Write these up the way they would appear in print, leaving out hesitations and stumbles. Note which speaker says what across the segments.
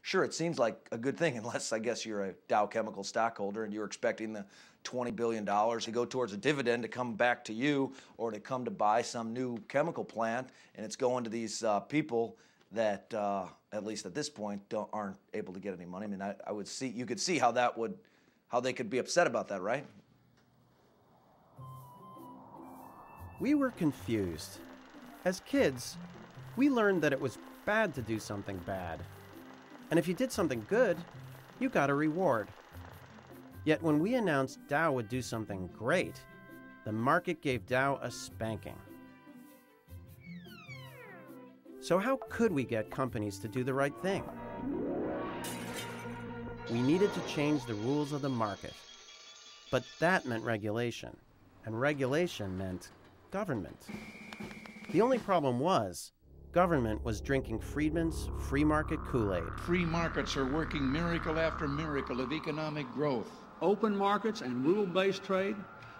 Speaker 1: Sure, it seems like a good thing, unless I guess you're a Dow Chemical stockholder and you're expecting the $20 billion to go towards a dividend to come back to you or to come to buy some new chemical plant, and it's going to these people that, at least at this point, aren't able to get any money. I mean, I would see, you could see how they could be upset about that, right?
Speaker 2: We were confused. As kids, we learned that it was bad to do something bad. And if you did something good, you got a reward. Yet when we announced Dow would do something great, the market gave Dow a spanking. So how could we get companies to do the right thing? We needed to change the rules of the market. But that meant regulation, and regulation meant government. The only problem was, government was drinking Friedman's free market Kool-Aid.
Speaker 3: Free markets are working miracle after miracle of economic growth.
Speaker 4: Open markets and rule-based trade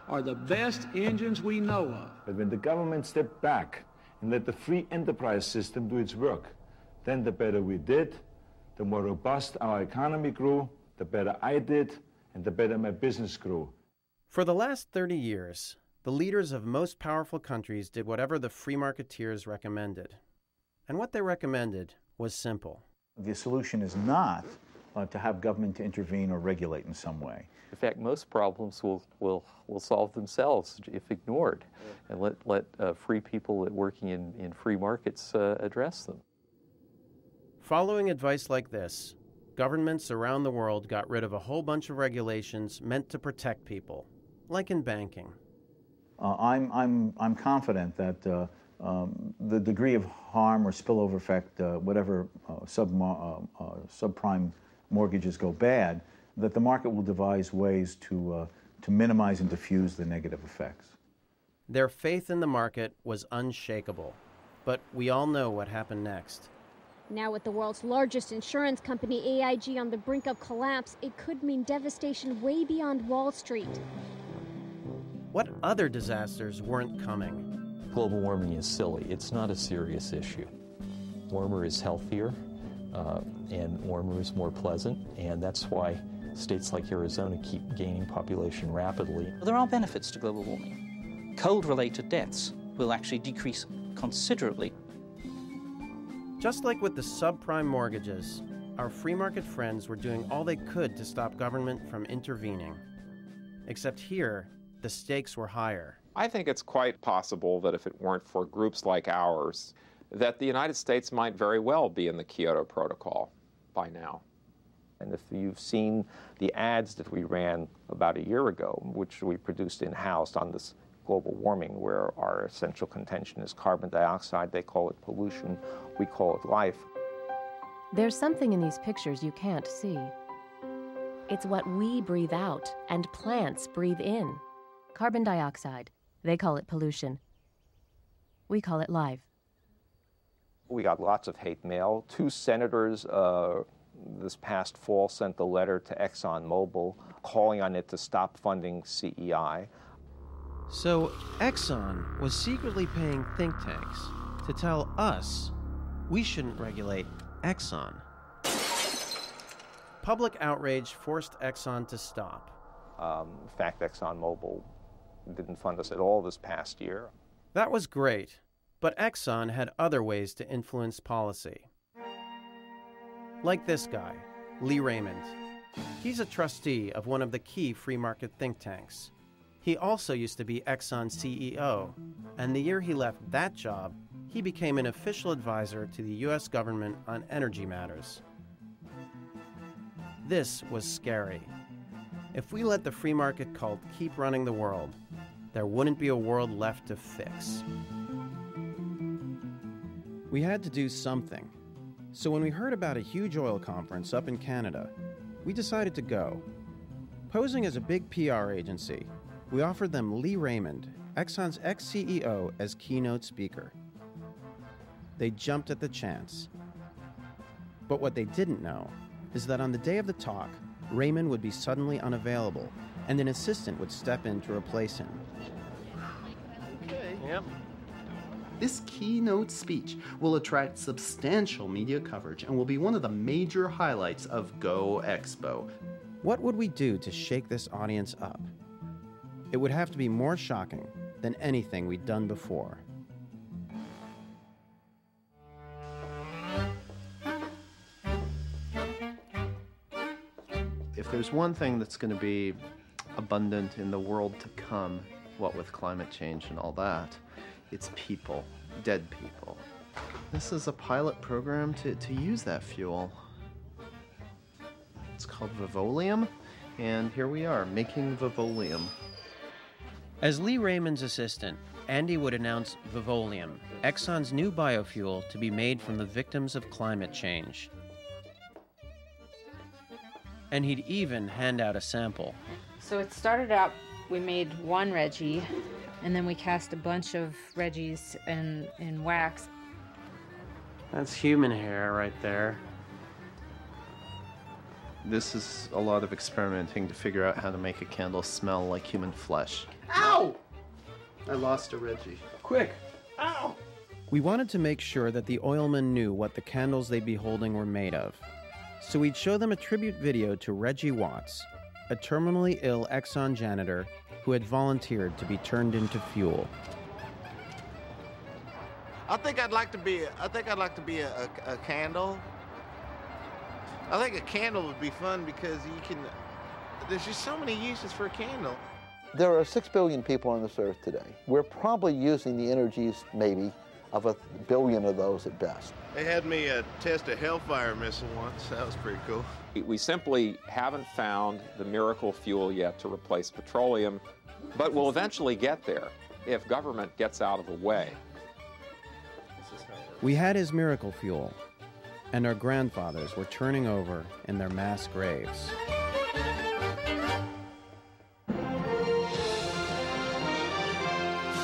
Speaker 4: are the best engines we know of.
Speaker 5: But when the government stepped back and let the free enterprise system do its work, then the better we did, the more robust our economy grew, the better I did, and the better my business grew.
Speaker 2: For the last 30 years, the leaders of most powerful countries did whatever the free marketeers recommended. And what they recommended was simple.
Speaker 6: The solution is not to have government to intervene or regulate in some way.
Speaker 7: In fact, most problems will solve themselves if ignored, and let free people working in free markets address them.
Speaker 2: Following advice like this, governments around the world got rid of a whole bunch of regulations meant to protect people, like in banking.
Speaker 6: I'm confident that the degree of harm or spillover effect, whatever subprime mortgages go bad, that the market will devise ways to minimize and diffuse the negative effects.
Speaker 2: Their faith in the market was unshakable, but we all know what happened next.
Speaker 8: Now with the world's largest insurance company, AIG, on the brink of collapse, it could mean devastation way beyond Wall Street.
Speaker 2: What other disasters weren't coming?
Speaker 7: Global warming is silly. It's not a serious issue. Warmer is healthier, and warmer is more pleasant, and that's why states like Arizona keep gaining population rapidly.
Speaker 9: There are benefits to global warming. Cold-related deaths will actually decrease considerably.
Speaker 2: Just like with the subprime mortgages, our free market friends were doing all they could to stop government from intervening. Except here, the stakes were higher.
Speaker 10: I think it's quite possible that if it weren't for groups like ours, that the United States might very well be in the Kyoto Protocol by now.
Speaker 7: And if you've seen the ads that we ran about a year ago, which we produced in-house on this global warming, where our essential contention is carbon dioxide, they call it pollution, we call it life.
Speaker 11: There's something in these pictures you can't see. It's what we breathe out and plants breathe in. Carbon dioxide. They call it pollution. We call it life.
Speaker 7: We got lots of hate mail. 2 senators this past fall sent a letter to ExxonMobil calling on it to stop funding CEI.
Speaker 2: So Exxon was secretly paying think tanks to tell us we shouldn't regulate Exxon. Public outrage forced Exxon to stop.
Speaker 7: In fact, ExxonMobil didn't fund us at all this past year.
Speaker 2: That was great, but Exxon had other ways to influence policy. Like this guy, Lee Raymond. He's a trustee of one of the key free market think tanks. He also used to be Exxon's CEO, and the year he left that job, he became an official advisor to the U.S. government on energy matters. This was scary. If we let the free market cult keep running the world, there wouldn't be a world left to fix. We had to do something. So when we heard about a huge oil conference up in Canada, we decided to go. Posing as a big PR agency, we offered them Lee Raymond, Exxon's ex-CEO, as keynote speaker. They jumped at the chance. But what they didn't know is that on the day of the talk, Raymond would be suddenly unavailable, and an assistant would step in to replace him.
Speaker 12: Okay. Yep. This keynote speech will attract substantial media coverage and will be one of the major highlights of Go Expo.
Speaker 2: What would we do to shake this audience up? It would have to be more shocking than anything we'd done before.
Speaker 13: If there's one thing that's going to be abundant in the world to come, what with climate change and all that, it's people, dead people. This is a pilot program to use that fuel. It's called Vivolium, and here we are, making Vivolium.
Speaker 2: As Lee Raymond's assistant, Andy would announce Vivolium, Exxon's new biofuel to be made from the victims of climate change. And he'd even hand out a sample.
Speaker 14: So it started out, we made one Reggie, and then we cast a bunch of Reggies in wax.
Speaker 13: That's human hair right there. This is a lot of experimenting to figure out how to make a candle smell like human flesh. Ow! I lost a Reggie. Quick! Ow!
Speaker 2: We wanted to make sure that the oilmen knew what the candles they'd be holding were made of. So we'd show them a tribute video to Reggie Watts, a terminally ill Exxon janitor who had volunteered to be turned into fuel.
Speaker 15: I think I'd like to be a candle. I think a candle would be fun because there's just so many uses for a candle.
Speaker 16: There are 6 billion people on this earth today. We're probably using the energies, maybe, of 1 billion of those at best.
Speaker 15: They had me test a Hellfire missile once. That was pretty cool.
Speaker 10: We simply haven't found the miracle fuel yet to replace petroleum, but we'll eventually get there if government gets out of the way.
Speaker 2: We had his miracle fuel, and our grandfathers were turning over in their mass graves.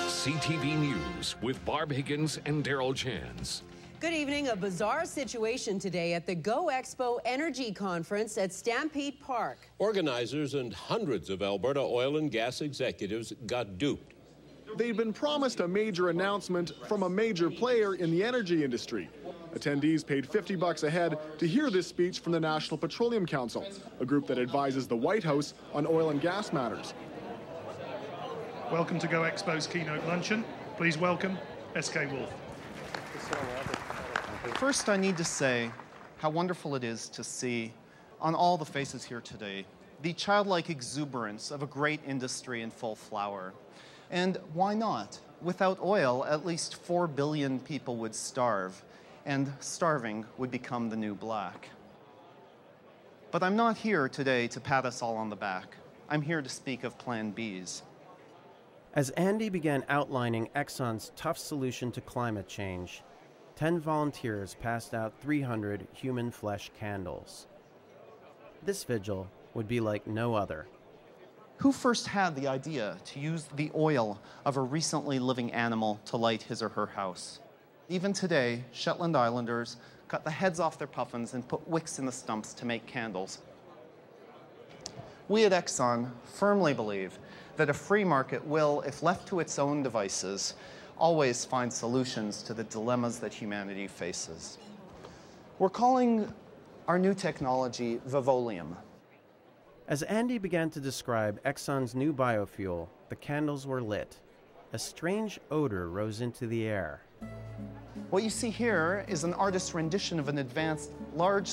Speaker 17: CTV News with Barb Higgins and Daryl Chance.
Speaker 18: Good evening. A bizarre situation today at the Go Expo Energy Conference at Stampede Park.
Speaker 19: Organizers and hundreds of Alberta oil and gas executives got duped.
Speaker 20: They'd been promised a major announcement from a major player in the energy industry. Attendees paid $50 a head to hear this speech from the National Petroleum Council, a group that advises the White House on oil and gas matters.
Speaker 21: Welcome to Go Expo's keynote luncheon. Please welcome S.K. Wolf.
Speaker 13: First, I need to say how wonderful it is to see on all the faces here today the childlike exuberance of a great industry in full flower. And why not? Without oil, at least 4 billion people would starve, and starving would become the new black. But I'm not here today to pat us all on the back. I'm here to speak of Plan Bs.
Speaker 2: As Andy began outlining Exxon's tough solution to climate change, 10 volunteers passed out 300 human flesh candles. This vigil would be like no other.
Speaker 13: Who first had the idea to use the oil of a recently living animal to light his or her house? Even today, Shetland Islanders cut the heads off their puffins and put wicks in the stumps to make candles. We at Exxon firmly believe that a free market will, if left to its own devices, always find solutions to the dilemmas that humanity faces. We're calling our new technology Vivolium.
Speaker 2: As Andy began to describe Exxon's new biofuel, the candles were lit. A strange odor rose into the air.
Speaker 13: What you see here is an artist's rendition of an advanced, large